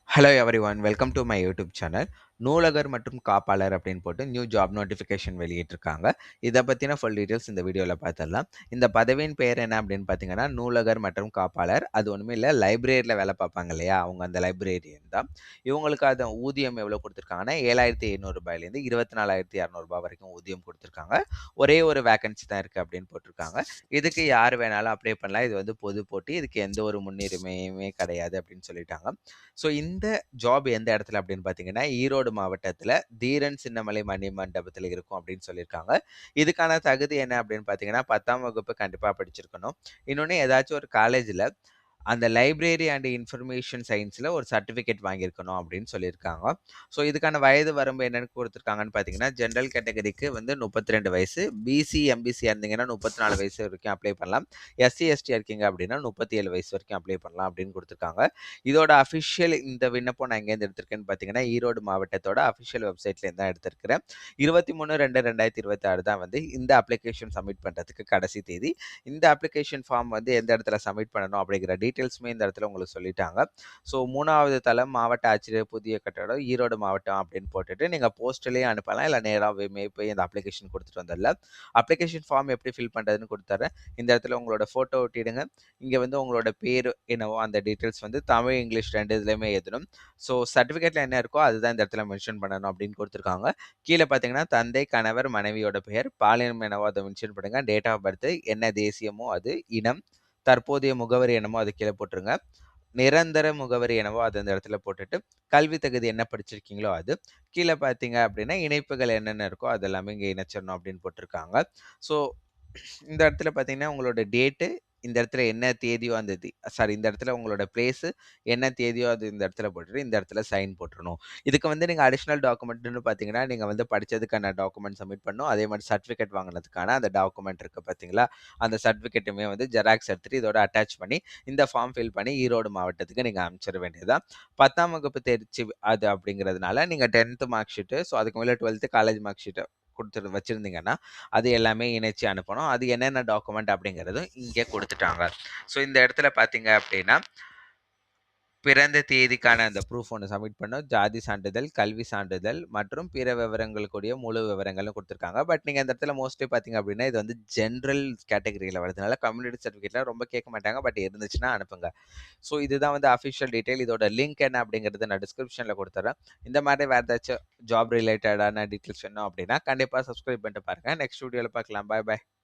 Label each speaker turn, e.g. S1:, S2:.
S1: Hello everyone welcome to my YouTube channel. நூலகர் மற்றும் காப்பாளர் அப்படின்னு போட்டு நியூ ஜாப் நோட்டிஃபிகேஷன் வெளியிட்டிருக்காங்க. இதை பற்றின ஃபுல் டீட்டெயில்ஸ் இந்த வீடியோவில் பார்த்துடலாம். இந்த பதவியின் பெயர் என்ன அப்படின்னு பார்த்தீங்கன்னா நூலகர் மற்றும் காப்பாளர். அது ஒன்றுமே இல்லை, லைப்ரரியில் வேலை பார்ப்பாங்க இல்லையா, அவங்க அந்த லைப்ரரியன் தான். இவங்களுக்கு அது ஊதியம் எவ்வளோ கொடுத்துருக்காங்கன்னா 7,700 ரூபாயிலேருந்து 24,200 வரைக்கும் ஊதியம் கொடுத்துருக்காங்க. ஒரே ஒரு வேகன்சி தான் இருக்குது அப்படின்னு போட்டிருக்காங்க. இதுக்கு யார் வேணாலும் அப்ளை பண்ணலாம். இது வந்து பொது போட்டி, இதுக்கு எந்த ஒரு முன்னுரிமையுமே கிடையாது அப்படின்னு சொல்லிட்டாங்க. ஸோ இந்த ஜாப் எந்த இடத்துல அப்படின்னு பார்த்தீங்கன்னா, ஈரோடு மாவட்டத்தில தீரன் சின்னமலை மணிமண்டபத்தில இருக்கும் அப்படின்னு சொல்லியிருக்காங்க. இதுக்கான தகுதி என்ன அப்படின்னு பார்த்தீங்கன்னா, 10ஆம் வகுப்பு கண்டிப்பா படிச்சிருக்கணும். இன்னொன்னு ஏதாச்சும் ஒரு காலேஜ்ல அந்த லைப்ரரி அண்ட் இன்ஃபர்மேஷன் சயின்ஸில் ஒரு சர்டிஃபிகேட் வாங்கியிருக்கணும் அப்படின்னு சொல்லியிருக்காங்க. ஸோ இதுக்கான வயது வரம்பு என்னென்னு கொடுத்துருக்காங்கன்னு பார்த்தீங்கன்னா, ஜென்ரல் கேட்டகரிக்கு வந்து 32 வயசு, பிசி எம்பிசி இருந்தீங்கன்னா 34 வயசு வரைக்கும் அப்ளை பண்ணலாம். எஸ்சி எஸ்டி இருக்கீங்க அப்படின்னா 37 வயசு வரைக்கும் அப்ளை பண்ணலாம் அப்படின்னு கொடுத்துருக்காங்க. இதோட அஃபிஷியல் இந்த விண்ணப்பம் நான் எங்கேருந்து எடுத்திருக்கேன்னு பார்த்தீங்கன்னா, ஈரோடு மாவட்டத்தோட அஃபிஷியல் வெப்சைட்லேருந்து தான் எடுத்திருக்கிறேன். 23/2/2026 தான் வந்து இந்த அப்ளிகேஷன் சப்மிட் பண்ணுறதுக்கு கடைசி தேதி. இந்த அப்ளிகேஷன் ஃபார்ம் வந்து எந்த இடத்துல சப்மிட் பண்ணணும் அப்படிங்கிற டீட்டெயில்ஸுமே இந்த இடத்துல உங்களுக்கு சொல்லிட்டாங்க. ஸோ 3வது தளம் மாவட்ட ஆட்சியர் புதிய கட்டடம் ஈரோடு மாவட்டம் அப்படின்னு போட்டுட்டு நீங்கள் போஸ்ட்லேயே அனுப்பலாம், இல்லை நேராகவே போய் இந்த அப்ளிகேஷன் கொடுத்துட்டு வந்துடலாம். அப்ளிகேஷன் ஃபார்ம் எப்படி ஃபில் பண்ணுறதுன்னு கொடுத்துட்றேன். இந்த இடத்துல உங்களோட ஃபோட்டோ ஒட்டிடுங்க. இங்கே வந்து உங்களோட பேர் என்னவோ அந்த டீட்டெயில்ஸ் வந்து தமிழ் இங்கிலீஷ் 2 இதுலையுமே எழுதணும். ஸோ சர்டிஃபிகேட்டில் என்ன இருக்கோ அதுதான் இந்த இடத்துல மென்ஷன் பண்ணணும் அப்படின்னு கொடுத்துருக்காங்க. கீழே பார்த்தீங்கன்னா தந்தை, கணவர், மனைவியோட பெயர், பாலினம் என்னவோ அதை மென்ஷன் பண்ணுங்க, டேட் ஆஃப் பர்த், என்ன தேசியமோ அது, இனம், தற்போதைய முகவரி என்னமோ அது கீழே போட்டுருங்க. நிரந்தர முகவரி என்னவோ அது அந்த இடத்துல போட்டுட்டு, கல்வி தகுதி என்ன படிச்சிருக்கீங்களோ அது. கீழே பார்த்தீங்க அப்படின்னா இணைப்புகள் என்னென்ன இருக்கோ அது எல்லாமே இங்கே இணைச்சிடணும் அப்படின்னு போட்டிருக்காங்க. ஸோ இந்த இடத்துல பார்த்தீங்கன்னா உங்களோட டேட்டு, இந்த இடத்துல என்ன தேதியோ அந்த இந்த இடத்துல உங்களோட பிளேஸு என்ன தேதியோ அது இந்த இடத்துல போட்டுட்டு இந்த இடத்துல சைன் போட்டுறணும். இதுக்கு வந்து நீங்கள் அடிஷ்னல் டாக்குமெண்ட்னு பார்த்தீங்கன்னா, நீங்கள் வந்து படித்ததுக்கான டாக்குமெண்ட் சப்மிட் பண்ணணும். அதே மாதிரி சர்டிஃபிகேட் வாங்கினதுக்கான அந்த டாக்குமெண்ட் இருக்குது பார்த்தீங்களா, அந்த சர்டிஃபிகேட்டுமே வந்து ஜெராக்ஸ் எடுத்துட்டு இதோட அட்டாச் பண்ணி இந்த ஃபார்ம் ஃபில் பண்ணி ஈரோடு மாவட்டத்துக்கு நீங்கள் அனுப்பிச்சிட வேண்டியதுதான். 10ஆம் வகுப்பு தேர்ச்சி அது அப்படிங்கிறதுனால நீங்கள் 10th மார்க் ஷீட்டு, ஸோ அதுக்கு மேலே 12th காலேஜ் மார்க் ஷீட்டை கொடுத்துட்டு வச்சுருந்தீங்கன்னா அது எல்லாமே இணைச்சு அனுப்பணும். அது என்னென்ன டாக்குமெண்ட் அப்படிங்கிறதும் இங்கே கொடுத்துட்டாங்க. ஸோ இந்த இடத்துல பார்த்தீங்க அப்படின்னா, பிறந்த தேதிக்கான அந்த ப்ரூஃப் ஒன்று சப்மிட் பண்ணணும். ஜாதி சான்றிதழ், கல்வி சான்றிதழ் மற்றும் பிற விவரங்களுக்குரிய முழு விவரங்களும் கொடுத்துருக்காங்க. பட் நீங்கள் இந்த இடத்துல மோஸ்ட்லி பார்த்தீங்க அப்படின்னா, இது வந்து ஜென்ரல் கேட்டகரியில் வருதுனால கம்யூனிட்டி சர்டிஃபிகேட்லாம் ரொம்ப கேட்க மாட்டாங்க. பட் இருந்துச்சுன்னா அனுப்புங்க. ஸோ இதுதான் வந்து அஃபிஷியல் டீட்டெயில். இதோட லிங்க் என்ன அப்படிங்கிறது நான் டிஸ்கிரிப்ஷனில் கொடுத்துட்றேன். இந்த மாதிரி வேறு ஏதாச்சும் ஜாப் ரிலேட்டடான டீட்டெயில்ஸ் வேணும் அப்படின்னா கண்டிப்பாக சப்ஸ்கிரைப் பண்ணிட்டு பாருங்கள். நெக்ஸ்ட் வீடியோவில் பார்க்கலாம். பாய் பாய்.